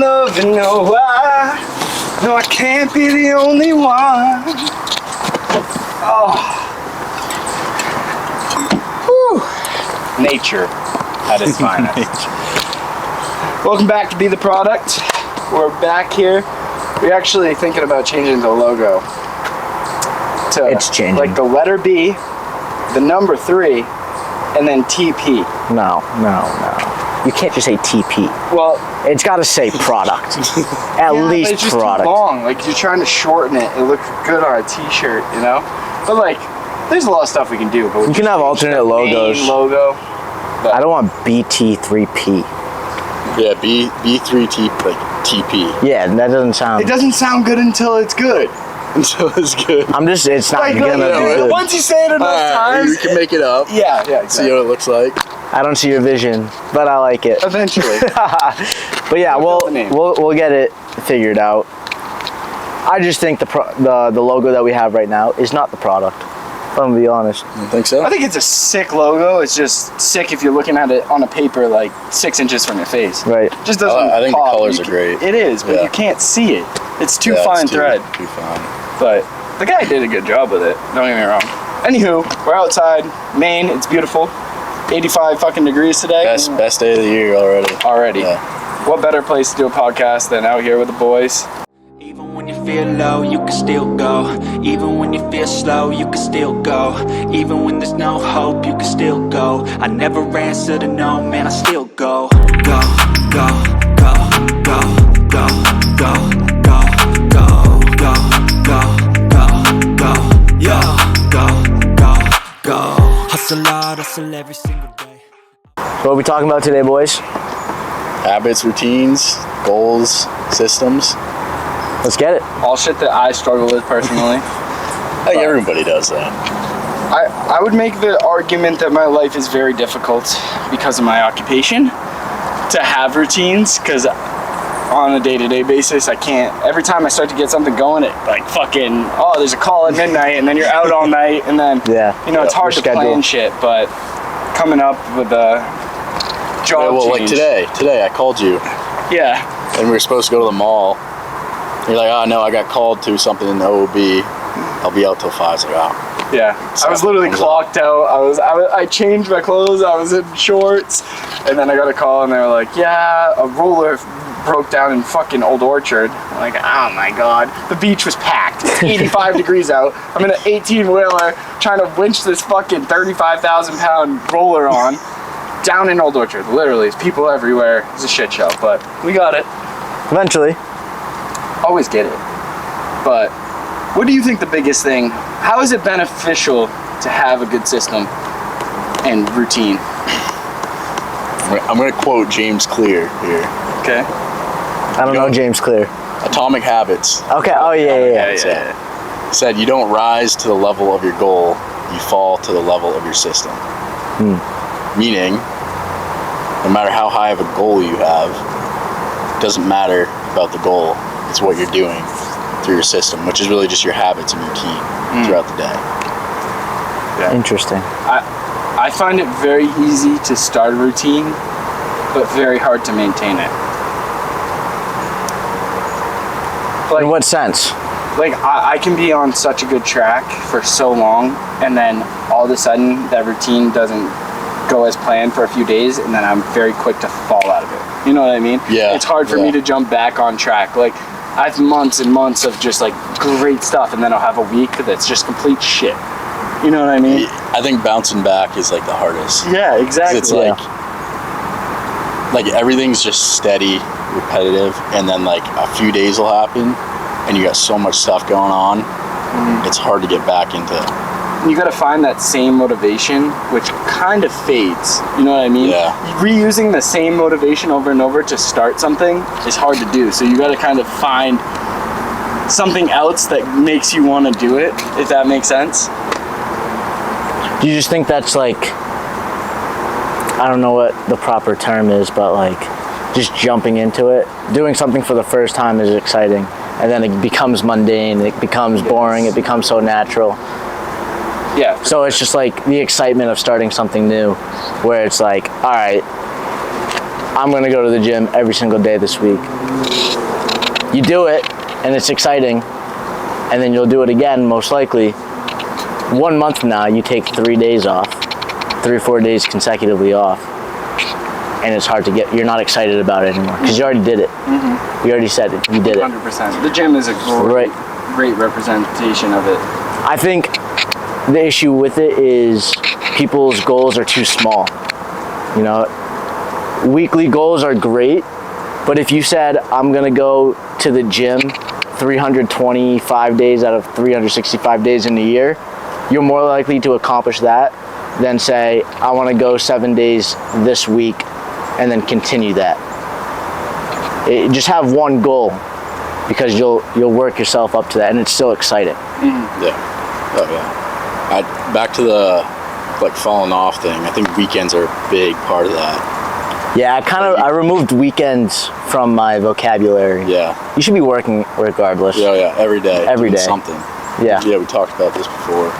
in love and know why. No, I can't be the only one. Oh. Whew. Nature at its finest. Welcome back to Be the Product. We're back here. We're actually thinking about changing the logo to it's changing. Like the letter B, the number 3, and then TP. No. You can't just say TP. Well, it's got to say product. At least it's just product. Too long. Like you're trying to shorten it. It looks good on a T-shirt, you know. But like, there's a lot of stuff we can do. But you can have alternate logos. Main logo. I don't want BT3P. Yeah, B3T like TP. Yeah, that doesn't sound. It doesn't sound good until it's good. Until it's good. It's not gonna be good. Once you say it enough times, we can make it up. Yeah, exactly. See what it looks like. I don't see your vision, but I like it. Eventually. But yeah, we'll get it figured out. I just think the logo that we have right now is not the product. If I'm gonna be honest. You think so? I think it's a sick logo. It's just sick if you're looking at it on a paper like 6 inches from your face. Right. It just doesn't. I think pop. the colors are great. It is, but you can't see it. It's too fine thread. Too fine. But the guy did a good job with it. Don't get me wrong. Anywho, we're outside, Maine. It's beautiful. 85 fucking degrees today. Best day of the year already. Yeah. What better place to do a podcast than out here with the boys? Even when you feel low, you can still go. Even when you feel slow, you can still go. Even when there's no hope, you can still go. I never answer to no, man, I still go. Go, go, go, go, go, go, go, go, go, go, go, go, yo, go, go, go. Hustle hard, hustle every single day. What are we talking about today, boys? Habits, routines, goals, systems. Let's get it. All shit that I struggle with personally. I think everybody does that. I would make the argument that my life is very difficult because of my occupation to have routines, because on a day-to-day basis I can't. Every time I start to get something going, it like fucking, there's a call at midnight and then you're out all night and then it's hard to plan shit. But coming up with a job change. Like today I called you. Yeah. And we were supposed to go to the mall. You're like, oh no, I got called to something in the OOB. I'll be out till 5. It's like, oh. Yeah, I was literally clocked out. I changed my clothes. I was in shorts, and then I got a call, and they were like, "Yeah, a roller broke down in fucking Old Orchard." I'm like, oh my god, the beach was packed. It's 85 degrees out. I'm in an 18-wheeler trying to winch this fucking 35,000-pound roller on down in Old Orchard. Literally, there's people everywhere. It's a shit show, but we got it. Eventually. Always get it. But what do you think the biggest thing? How is it beneficial to have a good system and routine? I'm going to quote James Clear here. Okay. I don't know James Clear. Atomic Habits. Okay. Oh yeah. Said you don't rise to the level of your goal, you fall to the level of your system. Meaning, no matter how high of a goal you have, it doesn't matter about the goal. It's what you're doing through your system, which is really just your habits and routine throughout the day. Yeah. Interesting. I find it very easy to start a routine, but very hard to maintain it. Like, in what sense? Like, I can be on such a good track for so long, and then all of a sudden that routine doesn't go as planned for a few days, and then I'm very quick to fall out of it. You know what I mean? Yeah. It's hard for me to jump back on track. Like, I have months and months of just like great stuff, and then I'll have a week that's just complete shit. You know what I mean? I think bouncing back is like the hardest. Yeah, exactly. It's like everything's just steady, repetitive, and then like a few days will happen, and you got so much stuff going on. It's hard to get back into. You got to find that same motivation, which kind of fades. You know what I mean? Yeah. Reusing the same motivation over and over to start something is hard to do. So you got to kind of find something else that makes you want to do it, if that makes sense. Do you just think that's like, I don't know what the proper term is, but like just jumping into it, doing something for the first time is exciting, and then it becomes mundane, it becomes boring, it becomes so natural. Yeah. So it's just like the excitement of starting something new, where it's like, all right, I'm gonna go to the gym every single day this week. You do it, and it's exciting, and then you'll do it again, most likely. 1 month from now, you take 3 days off, 3 or 4 days consecutively off, and it's hard to get, you're not excited about it anymore, because you already did it. You already said it, you did it. 100%. The gym is a great representation of it. I think the issue with it is people's goals are too small. You know, weekly goals are great, but if you said, I'm gonna go to the gym 325 days out of 365 days in a year, you're more likely to accomplish that than say, I wanna go 7 days this week and then continue that. Just have one goal, because you'll work yourself up to that, and it's still exciting. Yeah. Oh yeah. Back to the like falling off thing. I think weekends are a big part of that. Yeah, I removed weekends from my vocabulary. Yeah. You should be working regardless. Yeah, yeah. Every day. Every doing day. Something. Yeah. Yeah, we talked about this before.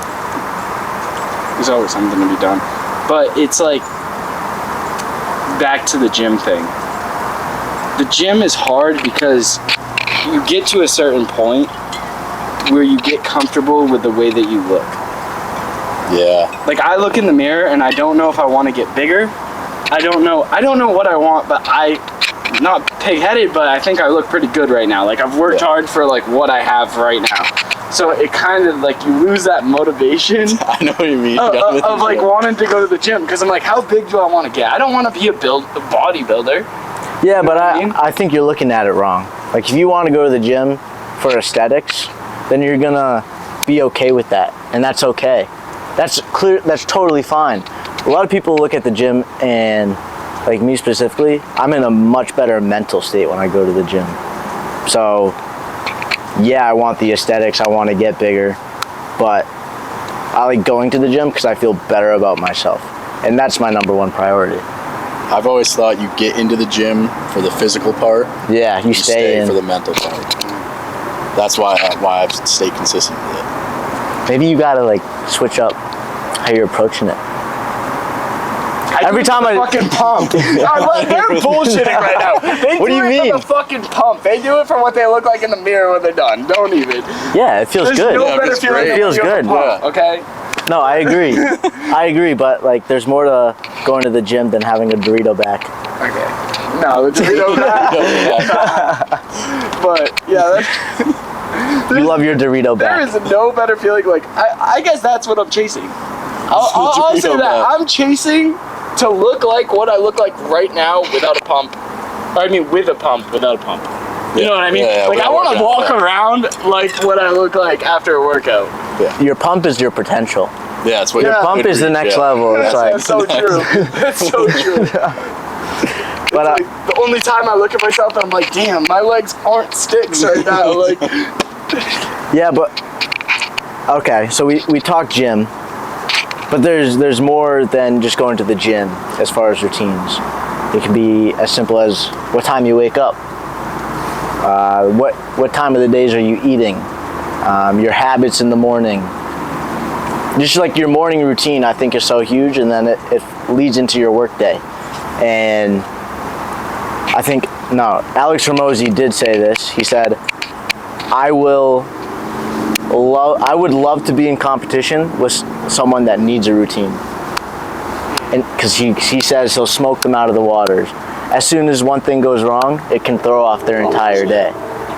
There's always something to be done. But it's like, back to the gym thing. The gym is hard because you get to a certain point where you get comfortable with the way that you look. Yeah. Like, I look in the mirror and I don't know if I want to get bigger. I don't know what I want, but I'm not pig-headed, but I think I look pretty good right now. Like, I've worked hard for like what I have right now. So it kind of like, you lose that motivation. I know what you mean. Of like wanting to go to the gym, because I'm like, how big do I want to get? I don't want to be a bodybuilder. Yeah, but I mean? I think you're looking at it wrong. Like, if you want to go to the gym for aesthetics, then you're gonna be okay with that, and that's okay. That's clear. That's totally fine. A lot of people look at the gym, and like me specifically, I'm in a much better mental state when I go to the gym. So yeah, I want the aesthetics, I want to get bigger, but I like going to the gym because I feel better about myself, and that's my #1 priority. I've always thought you get into the gym for the physical part. Yeah, you stay in for the mental part. That's why I've stayed consistent with it. Maybe you gotta like switch up how you're approaching it. Every time I fucking pump. They're bullshitting right now. They What do you mean? For the fucking pump. They do it for what they look like in the mirror when they're done. Don't even. Yeah, it feels There's good. no Yeah, better it's feeling great. than It feels when you're good. on the pump, okay? No, I agree. I agree, but like, there's more to going to the gym than having a Dorito back. Okay. No, the Dorito back. But yeah, You love your Dorito there back. is no better feeling. Like, I guess that's what I'm chasing. I'll say Dorito that. back. I'm chasing to look like what I look like right now without a pump. I mean, with a pump, without a pump. You know what I mean? Yeah, like, I without want to workout, walk around like what I look like after a workout. Your pump is your potential. Yeah, it's what Yeah. your Pump is the next level. It's like, That's so true. That's so true. but Like, the only time I look at myself, I'm like, damn, my legs aren't sticks right now. Like, yeah, but okay. So we talk gym, but there's more than just going to the gym as far as routines. It can be as simple as what time you wake up. What time of the days are you eating? Your habits in the morning. Just like your morning routine, I think is so huge, and then it leads into your work day. And I think, no, Alex Hormozi did say this. He said, I would love to be in competition with someone that needs a routine. And because he says he'll smoke them out of the waters. As soon as one thing goes wrong, it can throw off their entire day.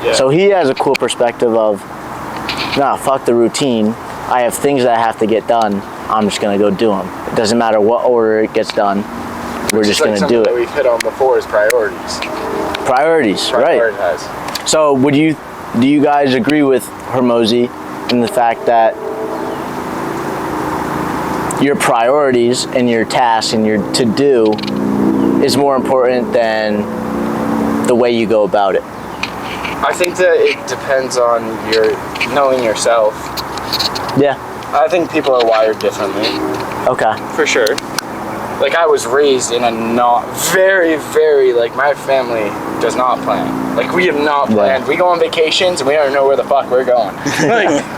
Yeah. So he has a cool perspective of, nah, fuck the routine. I have things that I have to get done. I'm just gonna go do them. It doesn't matter what order it gets done. We're just gonna do that it. we've hit on before is priorities. Priorities, right? Prioritize. So do you guys agree with Hormozi in the fact that your priorities and your tasks and your to-do is more important than the way you go about it? I think that it depends on your knowing yourself. Yeah. I think people are wired differently, Okay. for sure. Like, I was raised in a not very, very, like, my family does not plan. Like, we have not planned. We go on vacations and we don't know where the fuck we're going.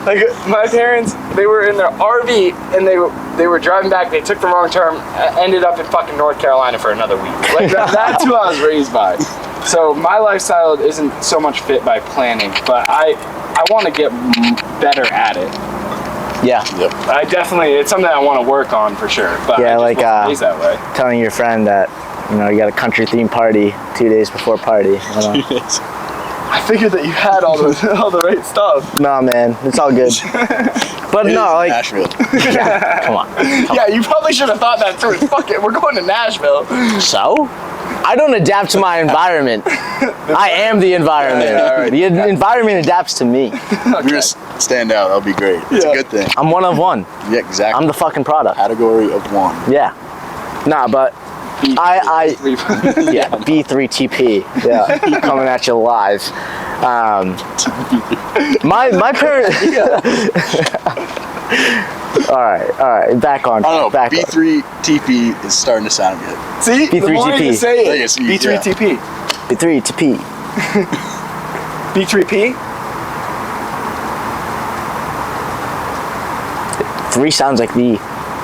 like my parents, they were in their RV and they were driving back. They took the wrong turn, ended up in fucking North Carolina for another week. Like that's who I was raised by. So my lifestyle isn't so much fit by planning, but I want to get better at it. Yeah. Yep. I definitely, it's something I want to work on for sure. But Yeah, I just wasn't raised that way. telling your friend that, you know, you got a country themed party 2 days before party. You know? I figured that you had all the right stuff. Nah, man, it's all good. But no, like, Nashville. yeah, come on. Yeah, you probably should have thought that through. Fuck it, we're going to Nashville. So? I don't adapt to my environment. I am the environment. Yeah, all right. The environment adapts to me. You're just stand out. That'll be great. It's a good thing. I'm one of one. Yeah, exactly. I'm the fucking product. category of one. Yeah. Nah, but yeah, B3TP. Yeah, coming at you live. My parents. All right. Back on. I don't know. Back on. B3TP is starting to sound good. See, the more you B3TP. say Yeah, it, see, B3TP. B3TP. B3P? 3 sounds like B.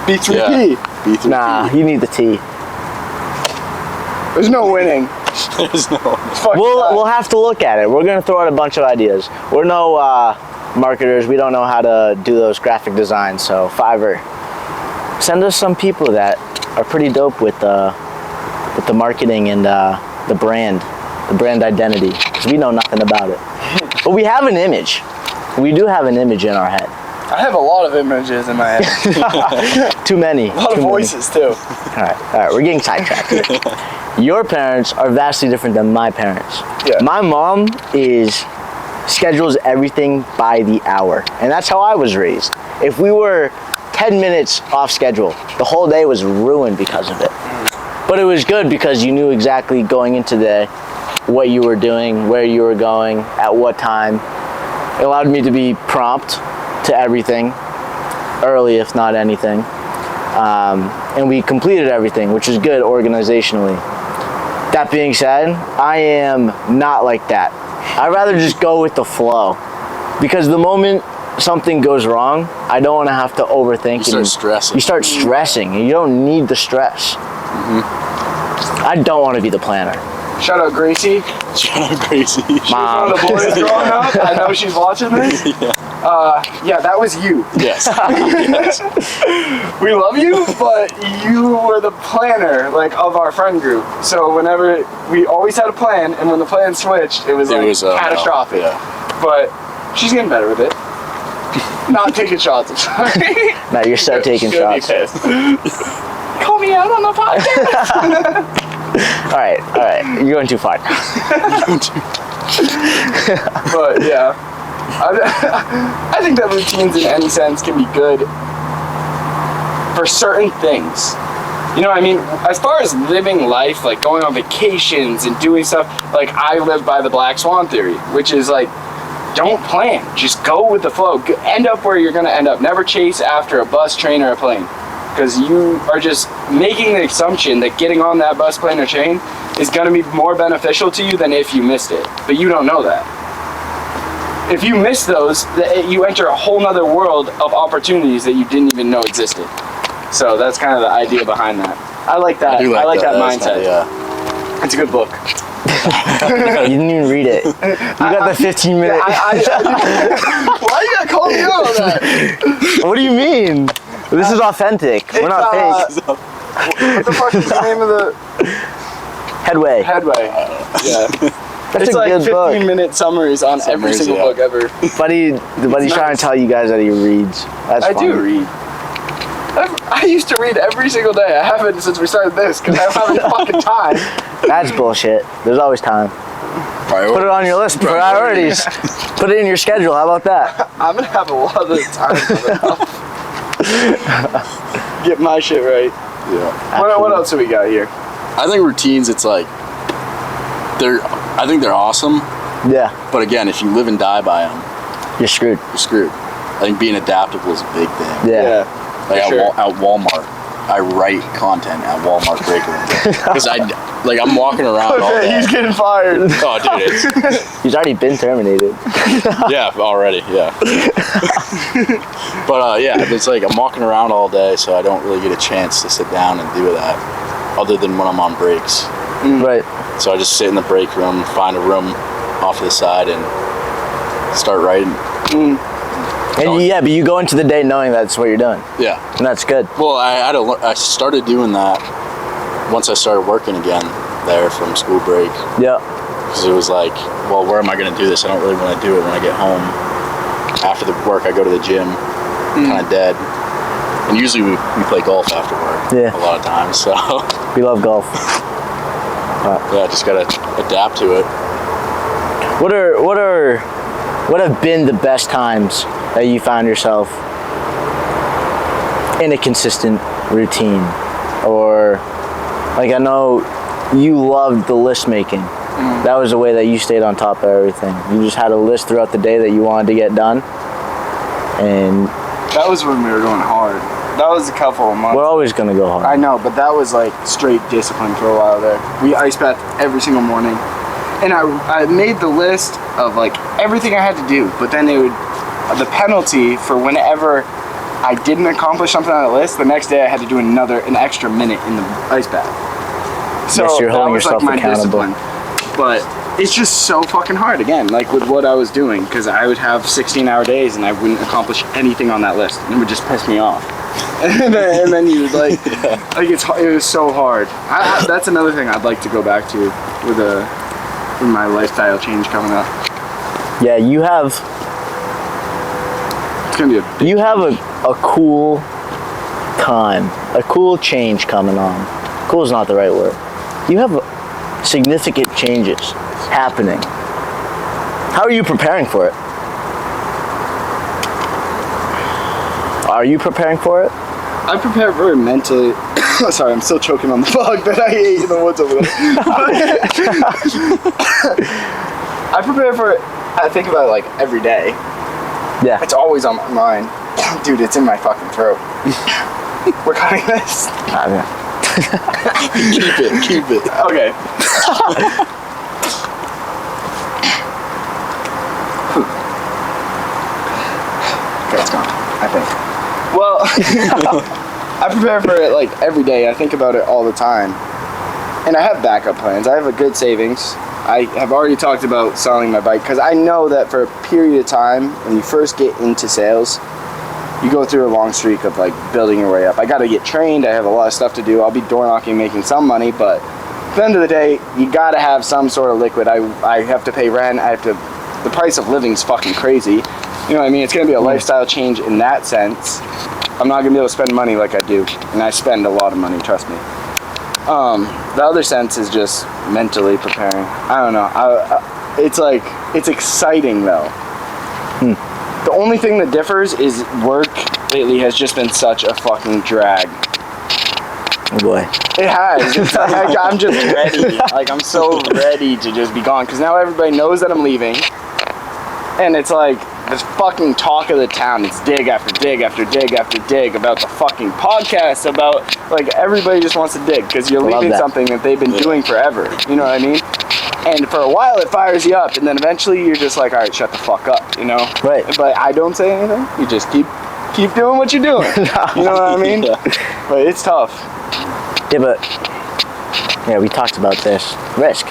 B3P. B3P. Nah, you need the T. There's no winning. There's no. Fuck We'll that. have to look at it. We're gonna throw out a bunch of ideas. We're no marketers. We don't know how to do those graphic designs. So Fiverr, send us some people that are pretty dope with the marketing and the brand identity, because we know nothing about it. But we have an image. We do have an image in our head. I have a lot of images in my head. Too many. A lot of voices too. All right, we're getting sidetracked. Your parents are vastly different than my parents. Yeah. My mom schedules everything by the hour, and that's how I was raised. If we were 10 minutes off schedule, the whole day was ruined because of it. But it was good because you knew exactly going into the day what you were doing, where you were going, at what time. It allowed me to be prompt to everything, early if not anything. And we completed everything, which is good organizationally. That being said, I am not like that. I'd rather just go with the flow, because the moment something goes wrong, I don't want to have to overthink. You start stressing. You start stressing, and you don't need the stress. I don't want to be the planner. Shout out Gracie. Shout out Gracie. She was one of the boys growing up. I know she's watching this. Yeah, that was you. Yes. We love you, but you were the planner, like, of our friend group. So whenever we always had a plan, and when the plan switched, it was catastrophic. Yeah. But she's getting better with it. Not taking shots. I'm sorry. Now you're start taking She'll be shots. pissed. Call me out on the podcast. All right, you're going too far. But yeah, I think that routines in any sense can be good for certain things. You know what I mean? As far as living life, like going on vacations and doing stuff, like I live by the Black Swan theory, which is like, don't plan, just go with the flow. End up where you're gonna end up. Never chase after a bus, train, or a plane. Because you are just making the assumption that getting on that bus, plane, or train is going to be more beneficial to you than if you missed it. But you don't know that. If you miss those, you enter a whole nother world of opportunities that you didn't even know existed. So that's kind of the idea behind that. I like that. I like that mindset. Yeah. It's a good book. You didn't even read it. You got the 15-minute. Why you gotta call me out on that? What do you mean? This is authentic. We're not fake. What the fuck is the name of the Headway. Yeah. That's It's a like good book. 15-minute summaries on every single book ever. Buddy's trying to tell you guys that he reads. That's I funny. do read. I used to read every single day. I haven't since we started this because I don't have any fucking time. That's bullshit. There's always time. Put it on your list. Priorities. Put it in your schedule. How about that? I'm gonna have a lot of time for get my shit right. Yeah. What else do we got here? I think routines, it's like, I think they're awesome. Yeah. But again, if you live and die by them, You're screwed. you're screwed. I think being adaptable is a big thing. Yeah. Like for sure. at Walmart, I write content at Walmart break room because I'm walking around all day. He's getting fired. Oh, dude, He's already been terminated. yeah, already, yeah. But yeah, it's like I'm walking around all day, so I don't really get a chance to sit down and do that, other than when I'm on breaks. Right. So I just sit in the break room, find a room off to the side, and start writing. And yeah, but you go into the day knowing that's what you're doing, Yeah. and that's good. Well, I started doing that once I started working again there from school break. Yeah. Because it was like, well, where am I going to do this? I don't really want to do it when I get home. After the work, I go to the gym, kind of dead. And usually we play golf after work. Yeah. A lot of times, so We love golf. yeah, just gotta adapt to it. What have been the best times that you found yourself in a consistent routine? Or, like, I know you loved the list making. That was the way that you stayed on top of everything. You just had a list throughout the day that you wanted to get done. And That was when we were going hard. That was a couple of months. we're always going to go hard. I know, but that was like straight discipline for a while there. We ice bathed every single morning. And I made the list of like everything I had to do, but then the penalty for whenever I didn't accomplish something on the list, the next day I had to do an extra minute in the ice bath. So Yes, you're that holding was yourself like my accountable. discipline. But it's just so fucking hard again, like with what I was doing, because I would have 16-hour days and I wouldn't accomplish anything on that list. And it would just piss me off. and then you would like it was so hard. That's another thing I'd like to go back to with my lifestyle change coming up. Yeah, you have It's gonna be a big a cool time, a cool change coming on. Cool is not the right word. You have significant changes happening. How are you preparing for it? Are you preparing for it? I prepare very mentally. Sorry, I'm still choking on the bug that I ate in the woods over there. I prepare for it. I think about it like every day. Yeah. It's always on my mind. Dude, it's in my fucking throat. We're cutting this. Keep it. Okay. Okay, it's gone, I think. Well, I prepare for it like every day. I think about it all the time. And I have backup plans. I have a good savings. I have already talked about selling my bike because I know that for a period of time, when you first get into sales, you go through a long streak of like building your way up. I got to get trained. I have a lot of stuff to do. I'll be door knocking, making some money, but at the end of the day, you got to have some sort of liquid. I have to pay rent. The price of living is fucking crazy. You know what I mean? It's going to be a lifestyle change in that sense. I'm not going to be able to spend money like I do. And I spend a lot of money, trust me. The other sense is just mentally preparing. I don't know. It's exciting though. The only thing that differs is work lately has just been such a fucking drag. Oh boy. It has. It's like, I'm just ready. Like, I'm so ready to just be gone. Because now everybody knows that I'm leaving. And it's like this fucking talk of the town. It's dig after dig after dig after dig about the fucking podcast. About, like, everybody just wants to dig. Because you're leaving something that they've been doing forever. You know what I mean? And for a while it fires you up. And then eventually you're just like, alright, shut the fuck up. You know? Right. But I don't say anything. You just keep doing what you're doing. You know what I mean? Yeah. But it's tough. Yeah, but yeah, we talked about this risk.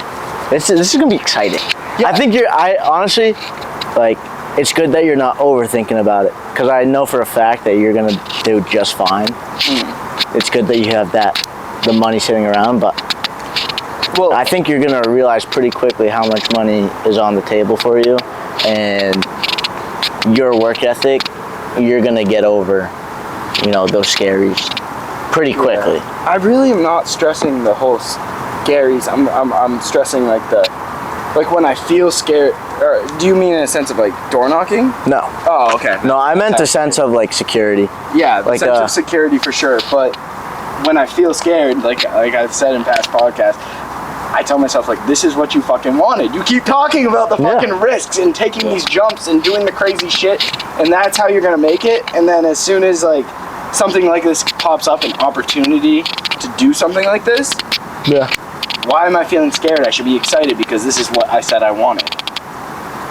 This is gonna be exciting. Yeah. I honestly, like, it's good that you're not overthinking about it, because I know for a fact that you're gonna do just fine. It's good that you have the money sitting around, but Well, I think you're gonna realize pretty quickly how much money is on the table for you, and your work ethic, you're gonna get over, those scaries pretty quickly. yeah. I really am not stressing the whole scaries. I'm stressing like when I feel scared. Or do you mean in a sense of like door knocking? No. Oh, okay. No, I meant the sense of like security. Yeah, the like, sense of security for sure. But when I feel scared, like I've said in past podcasts, I tell myself, like, this is what you fucking wanted. You keep talking about the fucking risks and taking these jumps and doing the crazy shit, and that's how you're gonna make it. And then as soon as like something like this pops up, an opportunity to do something like this, Yeah. why am I feeling scared? I should be excited because this is what I said I wanted.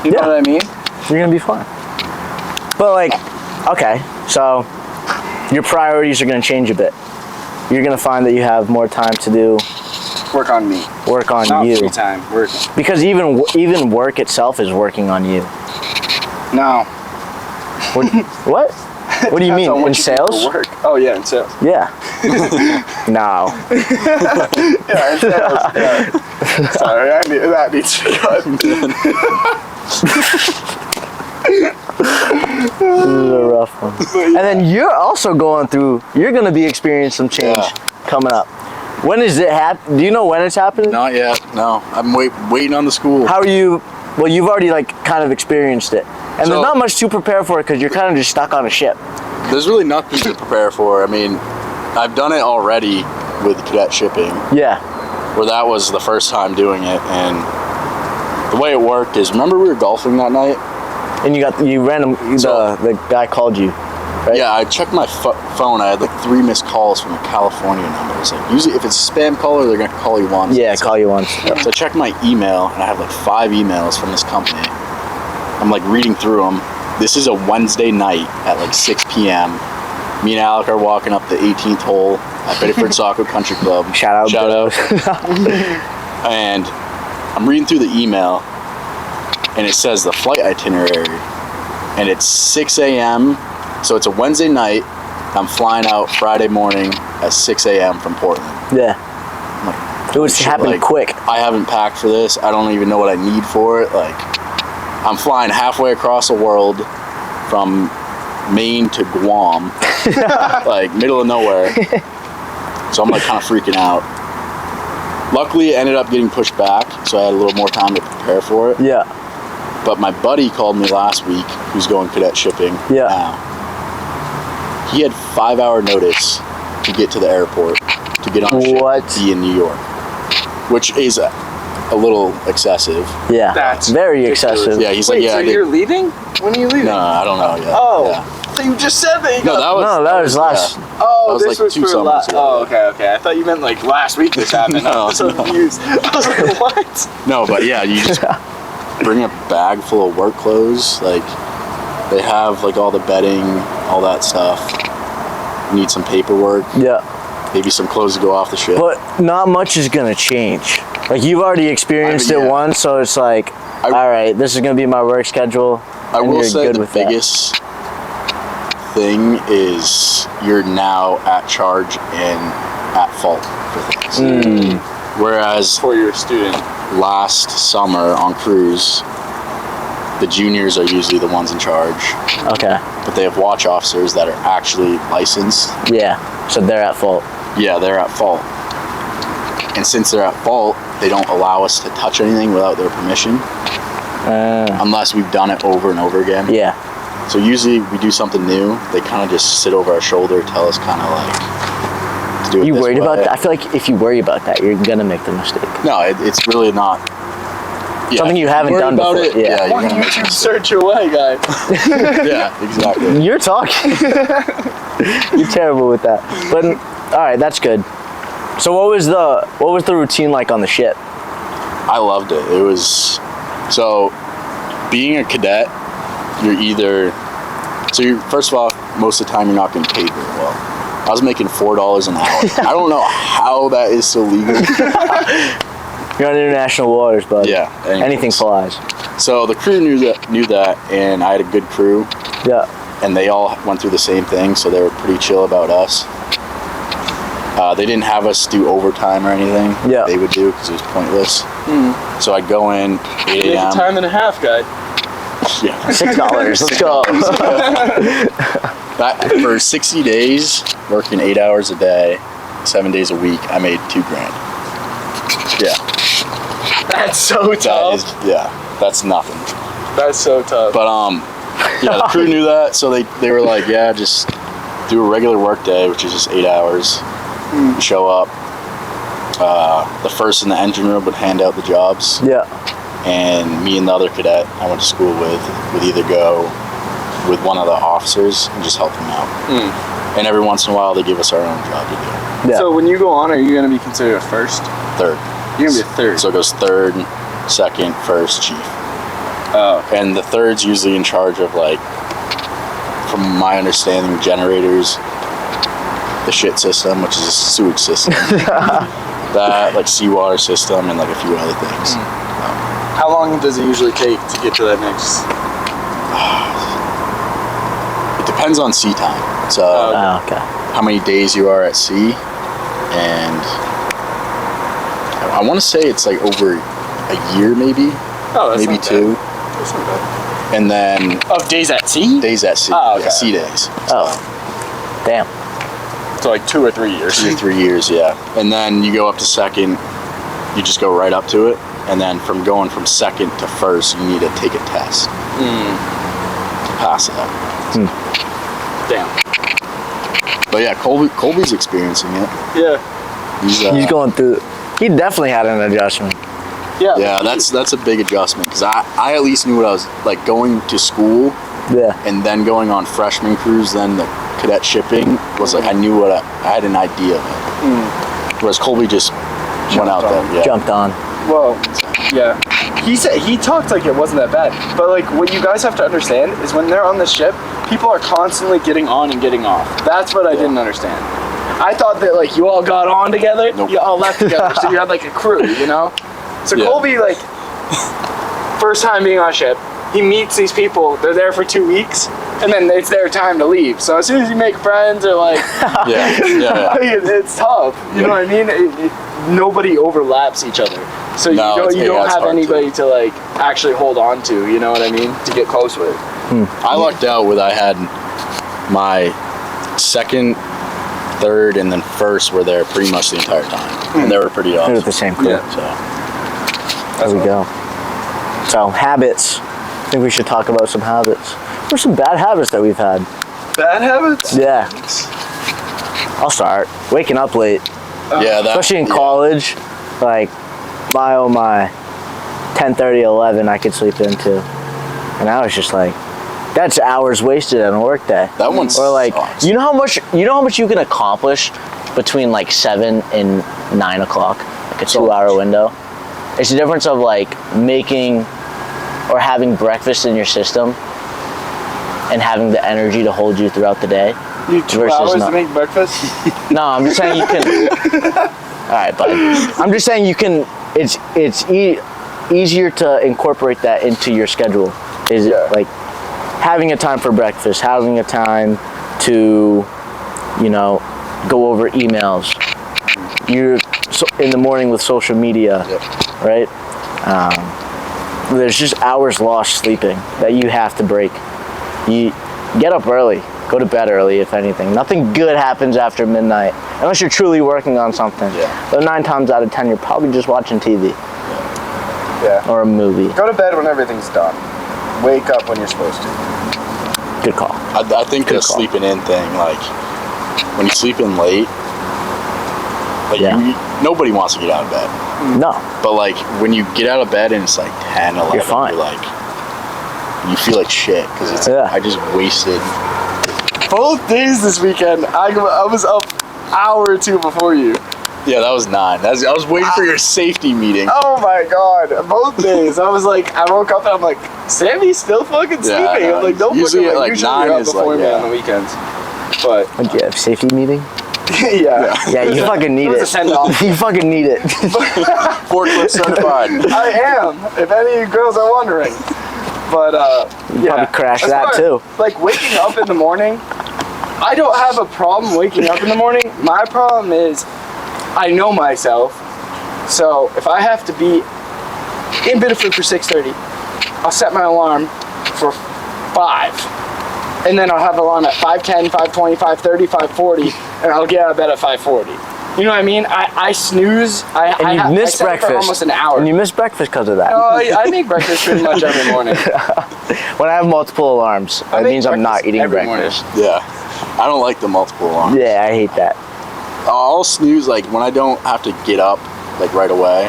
You know Yeah. what I mean? You're gonna be fine. But like, okay, so your priorities are gonna change a bit. You're gonna find that you have more time to do Work on me. work on Not you. free time. Work. Because even work itself is working on you. No. What? What do you Depends mean? on what In you do sales? for work. Oh yeah, in sales. Yeah. No. Yeah, in sales. Yeah. Sorry, that needs to be cut. This is a rough one. And then you're also you're gonna be experiencing some change coming up. When is it happen? Do you know when it's happening? Not yet. No, I'm waiting on the school. How are you? Well, you've already like kind of experienced it, and So- there's not much to prepare for it because you're kind of just stuck on a ship. There's really nothing to prepare for. I mean, I've done it already with cadet shipping, Yeah. where that was the first time doing it, and the way it worked is, remember we were golfing that night? And the guy called you. Right? Yeah, I checked my phone. I had like 3 missed calls from a California number. It's like, usually if it's a spam caller, they're gonna call you once. Yeah, call you once. So I checked my email, and I have like 5 emails from this company. I'm like reading through them. This is a Wednesday night at like 6 p.m. Me and Alec are walking up the 18th hole at Bedford Soccer Country Club. Shout out. And I'm reading through the email, and it says the flight itinerary, and it's 6 a.m. So it's a Wednesday night. I'm flying out Friday morning at 6 a.m. from Portland. Yeah. It was Shit, happening like, quick. I haven't packed for this. I don't even know what I need for it. Like, I'm flying halfway across the world from Maine to Guam, like middle of nowhere. So I'm like kind of freaking out. Luckily, it ended up getting pushed back, so I had a little more time to prepare for it. Yeah. But my buddy called me last week, who's going cadet shipping now. He had 5-hour notice to get to the airport, to get on a ship What? to be in New York, which is a little excessive. Yeah. That's very ridiculous. excessive. Yeah, he's Wait, like, yeah, so I did. you're leaving? When are you leaving? No, I don't know yet. Oh, Yeah. so you just said that you No, got... that No, that was was last. yeah. Oh, that was this like was 2 for summers last... ago. Oh, okay. I thought you meant like last week this happened. I was so No. confused. I was like, what? No, but yeah, you just bring a bag full of work clothes. Like, they have like all the bedding, all that stuff. You need some paperwork, Yeah. maybe some clothes to go off the ship. But not much is gonna change. Like you've already experienced it yeah. once, so it's like, all right, this is gonna be my work schedule. I and will you're say good the with that. biggest thing is you're now at charge and at fault for things. Whereas For your student. last summer on cruise, the juniors are usually the ones in charge, Okay. but they have watch officers that are actually licensed. Yeah. So they're at fault. Yeah, they're at fault. And since they're at fault, they don't allow us to touch anything without their permission, unless we've done it over and over again. Yeah. So usually we do something new, they kind of just sit over our shoulder, tell us kind of like to do it You this worried about way. that? I feel like if you worry about that, you're gonna make the mistake. No, it's really not. Yeah, Something you if haven't worry done about before, It, yeah. you're One gonna make a YouTube mistake. search away, guy. Yeah, exactly. You're talking. You're terrible with that. But all right, that's good. So what was the routine like on the ship? I loved it. It was so being a cadet. First of all, most of the time you're not getting paid very well. I was making $4 an hour. I don't know how that is so legal. You're on international waters, bud. Yeah, Anything flies. So the crew knew that, and I had a good crew, Yeah. and they all went through the same thing, so they were pretty chill about us. They didn't have us do overtime or anything. Yeah. They would do because it was pointless. So I'd go in 8 Make a a.m. time and a half, guy. Yeah. $6. Let's go. That, for 60 days, working 8 hours a day, 7 days a week, I made $2,000. Yeah. That's so tough. That's nothing. That's so tough. But yeah, the crew knew that, so they were like, yeah, just do a regular work day, which is just 8 hours. Show up. The first in the engine room would hand out the jobs, Yeah. and me and the other cadet I went to school with would either go with one of the officers and just help them out. And every once in a while, they give us our own job to do. Yeah. So when you go on, are you going to be considered a first? Third. You're going to be a third. So it goes third, second, first, chief. Oh. And the third's usually in charge of, like, from my understanding, generators, the shit system, which is a sewage system, that, like, seawater system, and, like, a few other things. How long does it usually take to get to that next? It depends on sea time. So Oh, okay. how many days you are at sea, and I want to say it's, like, over a year, maybe. Oh, that's maybe not bad. 2. That's not bad. And then Of days at sea? days at sea. Oh, okay. Yeah, sea days. Oh, damn. So like 2 or 3 years. 2 or 3 years, yeah. And then you go up to second, you just go right up to it. And then from going from second to first, you need to take a test to pass that. Damn. But yeah, Colby's experiencing it. Yeah. He's going through. He definitely had an adjustment. Yeah. Yeah, that's a big adjustment because I at least knew what I was like going to school Yeah. and then going on freshman cruise, then the cadet shipping was like I knew what I had an idea of it. Whereas Colby just went out there. Yeah. Jumped on. Well, yeah. He talked like it wasn't that bad, but like what you guys have to understand is when they're on the ship, people are constantly getting on and getting off. That's what I didn't understand. I thought that like you all got on together, Nope. you all left together, so you had like a crew, you know. So Yeah. Colby, like, first time being on a ship, he meets these people. They're there for 2 weeks, and then it's their time to leave. So as soon as you make friends or like, Yeah. it's tough. You know what I mean? Nobody overlaps each other, so No, you it's don't have hard anybody to like actually hold on to. You know what I mean? To get close with. I lucked out with I had my second, third, and then first were there pretty much the entire time, and they were pretty They're awesome. with the same crew. Yeah. So There we go. So habits. I think we should talk about some habits. What are some bad habits that we've had? Bad habits? Yeah. I'll start. Waking up late. yeah, that, Especially in yeah. college. Like, my 10:30, 11 I could sleep into. And I was just like, that's hours wasted on a work day. That one Or like, sucks. you know how much you can accomplish between like 7 and 9 o'clock? Like a 2-hour window? It's the difference of like making or having breakfast in your system and having the energy to hold you throughout the day. You 2 Versus hours not. to make breakfast? No, I'm just saying you can. All right, bud. I'm just saying you can. It's easier to incorporate that into your schedule. Is it like having a time for breakfast, having a time to, go over emails. You're in the morning with social media, right? There's just hours lost sleeping that you have to break. You get up early, go to bed early, if anything. Nothing good happens after midnight, unless you're truly working on something. Yeah. But 9 times out of 10, you're probably just watching TV Yeah. or a movie. Go to bed when everything's done. Wake up when you're supposed to. Good call. I think the Good call. sleeping in thing, like when you sleep in late, like nobody wants to get out of bed. No. But like when you get out of bed and it's like 10, 11, You're fine. like you feel like shit because it's I just wasted. Both days this weekend, I was up hour or 2 before you. Yeah, that was 9. I was waiting for your safety meeting. Oh my god, both days. I was like, I woke up and I'm like, Sammy's still fucking sleeping. Yeah, I'm like, don't usually fucking at, like, usually 9 you're up is, before like, me yeah. on the weekends. But What, do you have a safety meeting? yeah. Yeah, you fucking need It was it. a send-off. You fucking need it. Forklift certified. I am, if any of you girls are wondering. But yeah. Probably crash As that far- too. Like waking up in the morning, I don't have a problem waking up in the morning. My problem is I know myself. So if I have to be in Biddeford for 6:30, I'll set my alarm for 5. And then I'll have an alarm at 5:10, 5:20, 5:30, 5:40, and I'll get out of bed at 5:40. You know what I mean? I snooze. And you miss I set it breakfast. for almost an hour. And you miss breakfast because of that. No, I make breakfast pretty much every morning. When I have multiple alarms, that make means I'm not breakfast eating every morning. breakfast. Yeah. I don't like the multiple alarms. Yeah, I hate that. I'll snooze like when I don't have to get up like right away.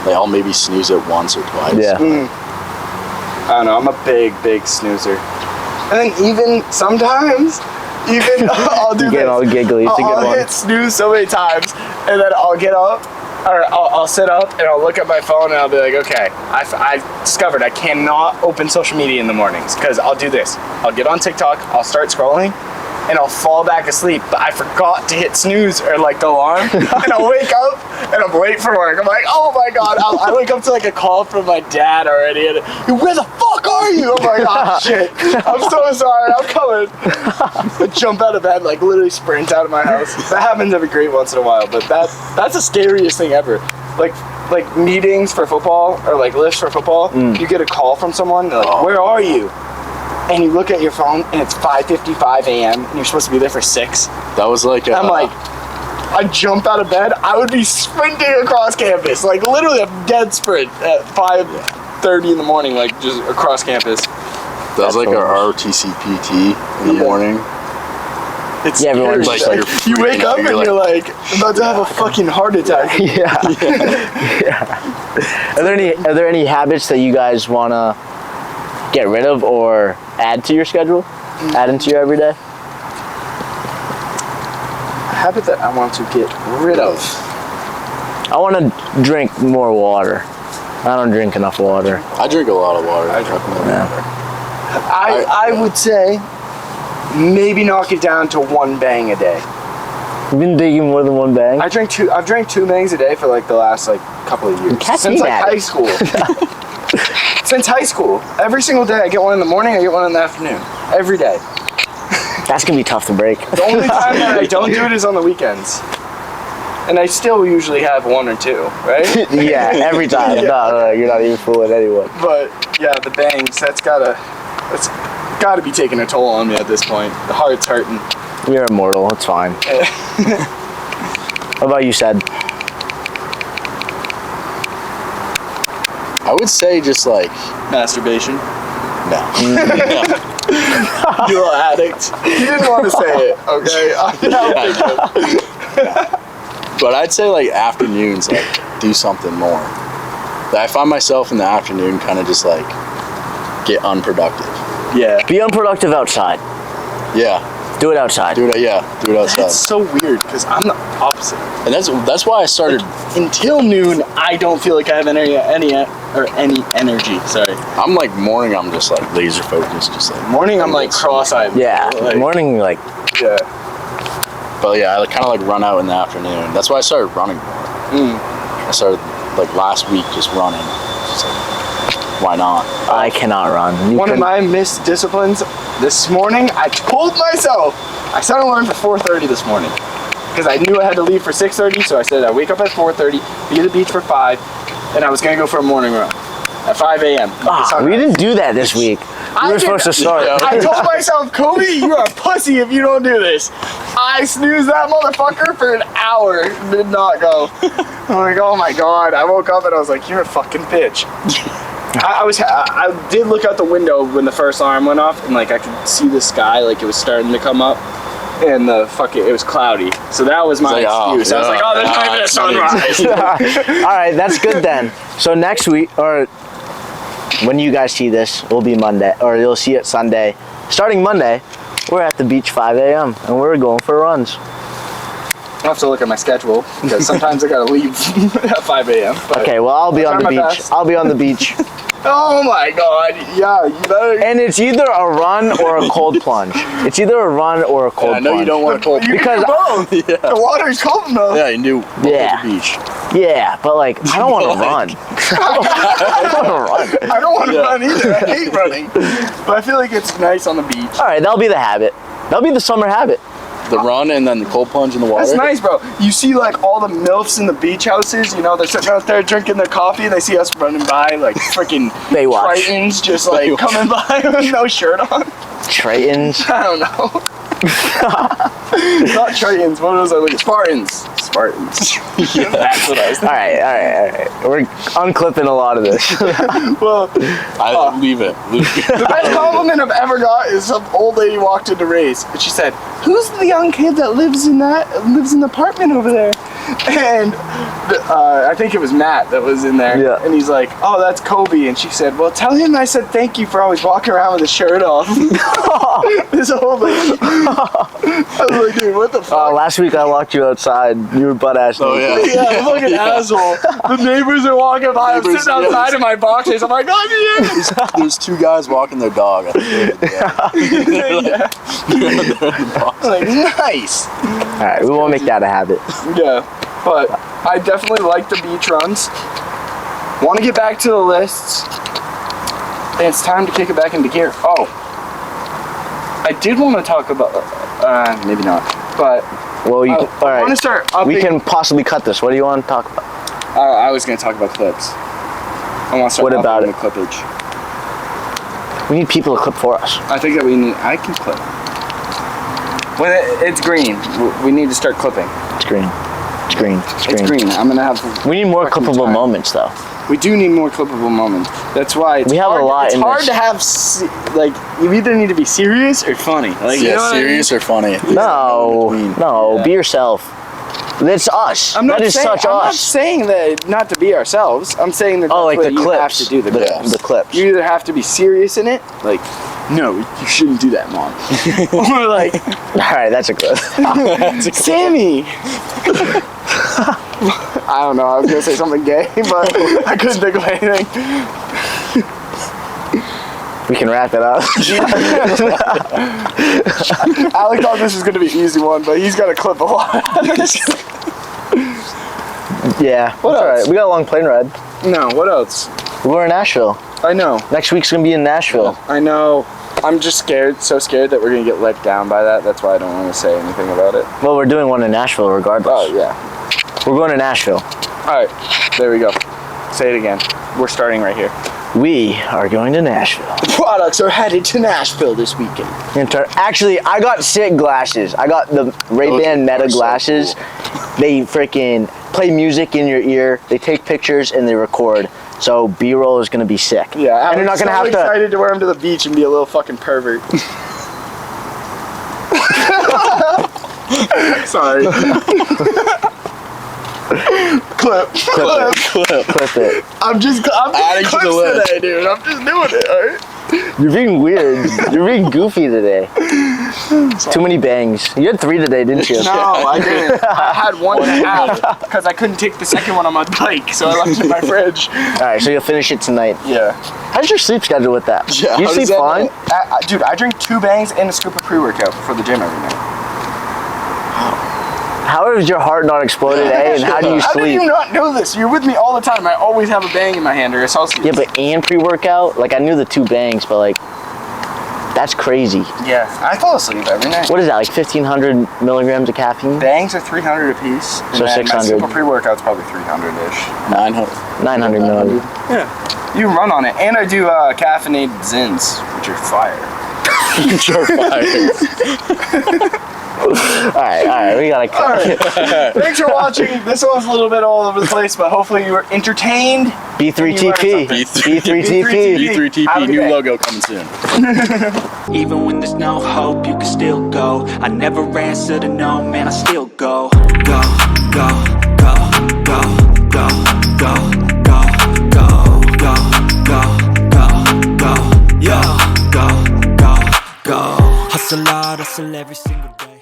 Like I'll maybe snooze it once or twice. Yeah. I don't know, I'm a big snoozer. And then even sometimes, Even I'll do You get this. all giggly. It's a good I'll one. hit snooze so many times, and then I'll get up, or I'll sit up, and I'll look at my phone, and I'll be like, okay, I've discovered I cannot open social media in the mornings, because I'll do this. I'll get on TikTok, I'll start scrolling, and I'll fall back asleep, but I forgot to hit snooze or like the alarm, and I'll wake up and I'm late for work. I'm like, oh my god! I wake up to like a call from my dad already, and where the fuck are you? I'm like, oh shit! I'm so sorry. I'm coming. I jump out of bed, like literally sprint out of my house. That happens every great once in a while, but that's the scariest thing ever. Like meetings for football or like lifts for football. You get a call from someone, they're like, where are you? And you look at your phone and it's 5:55 a.m. and you're supposed to be there for 6. That was like I'm like, I jump out of bed, I would be sprinting across campus, like literally a dead sprint at 5:30 in the morning, like just across campus. that was like our ROTC PT in the morning. It's Yeah, everyone's scary. like, you're you wake freaking up out. and you're like about to have a fucking heart attack. Yeah. Are there any habits that you guys wanna get rid of or add to your schedule? Add into your everyday? A habit that I want to get rid of. I want to drink more water. I don't drink enough water. I drink a lot of water. I would say maybe knock it down to 1 bang a day. You've been digging more than one bang? I've drank 2 bangs a day for like the last like couple of years. can't Since be like that. high school. Since high school. Every single day I get one in the morning, I get one in the afternoon. Every day. That's going to be tough to break. The only time that I don't do it is on the weekends. And I still usually have 1 or 2, right? Yeah, every time. No, you're not even fooling anyone. But yeah, the bangs, that's gotta be taking a toll on me at this point. The heart's hurting. You're immortal. It's fine. What about you, Said? I would say just like Masturbation. no. You little addict. You didn't want to say it, okay? But I'd say like afternoons, like do something more. Like, I find myself in the afternoon kind of just like get unproductive. Yeah. Be unproductive outside. Yeah, Do it outside. do it. Yeah, do it outside. That's so weird because I'm the opposite. And that's why I started. Until noon, I don't feel like I have any energy. Sorry. I'm like morning. I'm just like laser focused. Just like Morning, I'm like cross-eyed. Yeah. Like, Morning, like, Yeah. But yeah, I kind of like run out in the afternoon. That's why I started running more. I started like last week just running. Just like, why not? I cannot run. You One of can- my missed disciplines this morning, I told myself I set an alarm for 4:30 this morning because I knew I had to leave for 6:30. So I said I wake up at 4:30, be at the beach for 5, and I was gonna go for a morning run at 5 a.m. we didn't do that this week. We were supposed to start. I told myself, Kobe, you're a pussy if you don't do this. I snoozed that motherfucker for an hour. Did not go. I'm like, oh my god. I woke up and I was like, you're a fucking bitch. I did look out the window when the first alarm went off, and like I could see the sky, like it was starting to come up, and it was cloudy. So that was my excuse. I was like, oh, there's not even a sunrise. All right, that's good then. So next week, or when you guys see this, will be Monday, or you'll see it Sunday. Starting Monday, we're at the beach 5 a.m. and we're going for runs. I'll have to look at my schedule because sometimes I gotta leave at 5 a.m. Okay, well I'll be on the try my beach. best. I'll be on the beach. Oh my god, yeah, you better. And it's either a run or a cold plunge. It's either a run or a cold I know plunge. you don't want to cold. You because- can do both. The water's cold enough. Yeah, you do. Yeah. At the beach. Yeah, but like I don't want to run. I don't want to run. I don't want to run either. I hate running. But I feel like it's nice on the beach. All right, that'll be the habit. That'll be the summer habit. The run and then the cold plunge in the water. That's nice, bro. You see like all the MILFs in the beach houses, you know, they're sitting out there drinking their coffee and they see us running by like freaking Baywatch. Tritons just like coming by with no shirt on. Tritons. I don't know. Not Tritons, what was I looking? Spartans. That's what I was All thinking. right. We're unclipping a lot of this. Well, Leave it. the best compliment I've ever got is some old lady walked into Ray's and she said, "Who's the young kid that lives in the apartment over there?" And I think it was Matt that was in there. Yeah. And he's like, oh, that's Kobe. And she said, well, tell him I said thank you for always walking around with his shirt off. This whole lady. I was like, dude, what the fuck? Last week I walked you outside. You were butt ass. Oh, yeah. Yeah, fucking asshole. The neighbors are walking by. I'm Neighbors, sitting outside in my boxers. I'm like, oh, There's two guys walking their dog. I think yeah. I'm like, nice. All right, we won't make that a habit. Yeah, but I definitely like the beach runs. Want to get back to the lists. And it's time to kick it back into gear. Oh, I did want to talk about, maybe not, but Well, you all I right. want to start upping. We can possibly cut this. What do you want to talk about? I was going to talk about clips. I want to start What about upping it? the clippage. We need people to clip for us. I think that I can clip. When it's green, we need to start clipping. It's green. It's green. It's green. It's green. I'm going to have... We need more fucking clippable time. moments, though. We do need more clippable moments. That's why it's We have a hard, lot It's in hard this. to have like you either need to be serious or funny. Like you know what I mean? serious or funny? No, no, Yeah. be yourself. That's us. I'm not That is saying, such I'm not us. saying that not to be ourselves. I'm saying that Oh, that's like what the you clips. have to do. The clips. The clips. You either have to be serious in it, like, no, you shouldn't do that, Mom. Or like, All right, that's a clip. Sammy. I don't know. I was gonna say something gay, but I couldn't think of anything. We can wrap it up. Alec thought this was gonna be an easy one, but he's got to clip a lot. Yeah. What that's all else? right. We got a long plane ride. No, what else? We're going to Nashville. I know. Next week's gonna be in Nashville. I know. I'm just scared, so scared that we're gonna get let down by that. That's why I don't want to say anything about it. Well, we're doing one in Nashville regardless. Oh yeah. We're going to Nashville. All right. There we go. Say it again. We're starting right here. We are going to Nashville. The products are headed to Nashville this weekend. Actually, I got sick glasses. I got the Ray-Ban Those Meta are so glasses. They freaking play music in your ear. They take pictures and they record. So B-roll is gonna be sick. Yeah. and you're not gonna have to. excited to wear them to the beach and be a little fucking pervert. Sorry. Clip. Clip it. I'm Adding to clips the list. today, dude. I'm just doing it, alright? You're being weird. You're being goofy today. Too many bangs. You had 3 today, didn't you? No, I didn't. I had 1.5 because I couldn't take the second one on my bike, so I left it in my fridge. All right, so you'll finish it tonight. Yeah. How's your sleep schedule with that? Yeah, Do you how sleep does that fine? Dude, I drink 2 bangs and a scoop of pre-workout before the gym every night. How is your heart not exploded, eh? And how do you How did sleep? you not know this? You're with me all the time. I always have a bang in my hand or a Celsius. Yeah, but and pre-workout? Like, I knew the 2 bangs, but like, that's crazy. Yeah, I fall asleep every night. What is that, like 1,500 milligrams of caffeine? Bangs are 300 a piece. So 600. My super pre-workout's probably 300-ish. 900. 900 milligrams. Yeah. You can run on it. And I do caffeinated Zins, which are fire. All right, we gotta cut. All right. Thanks for watching. This one was a little bit all over the place, but hopefully you were entertained. B3TP. B3TP. B3TP, Have a good new day. logo coming soon. Even when there's no hope, you can still go. I never answer to no, man, I still go. Go, go, go, go, go, go, go, go, go, go, go, go, go, go, go. Hustle hard, hustle every single day.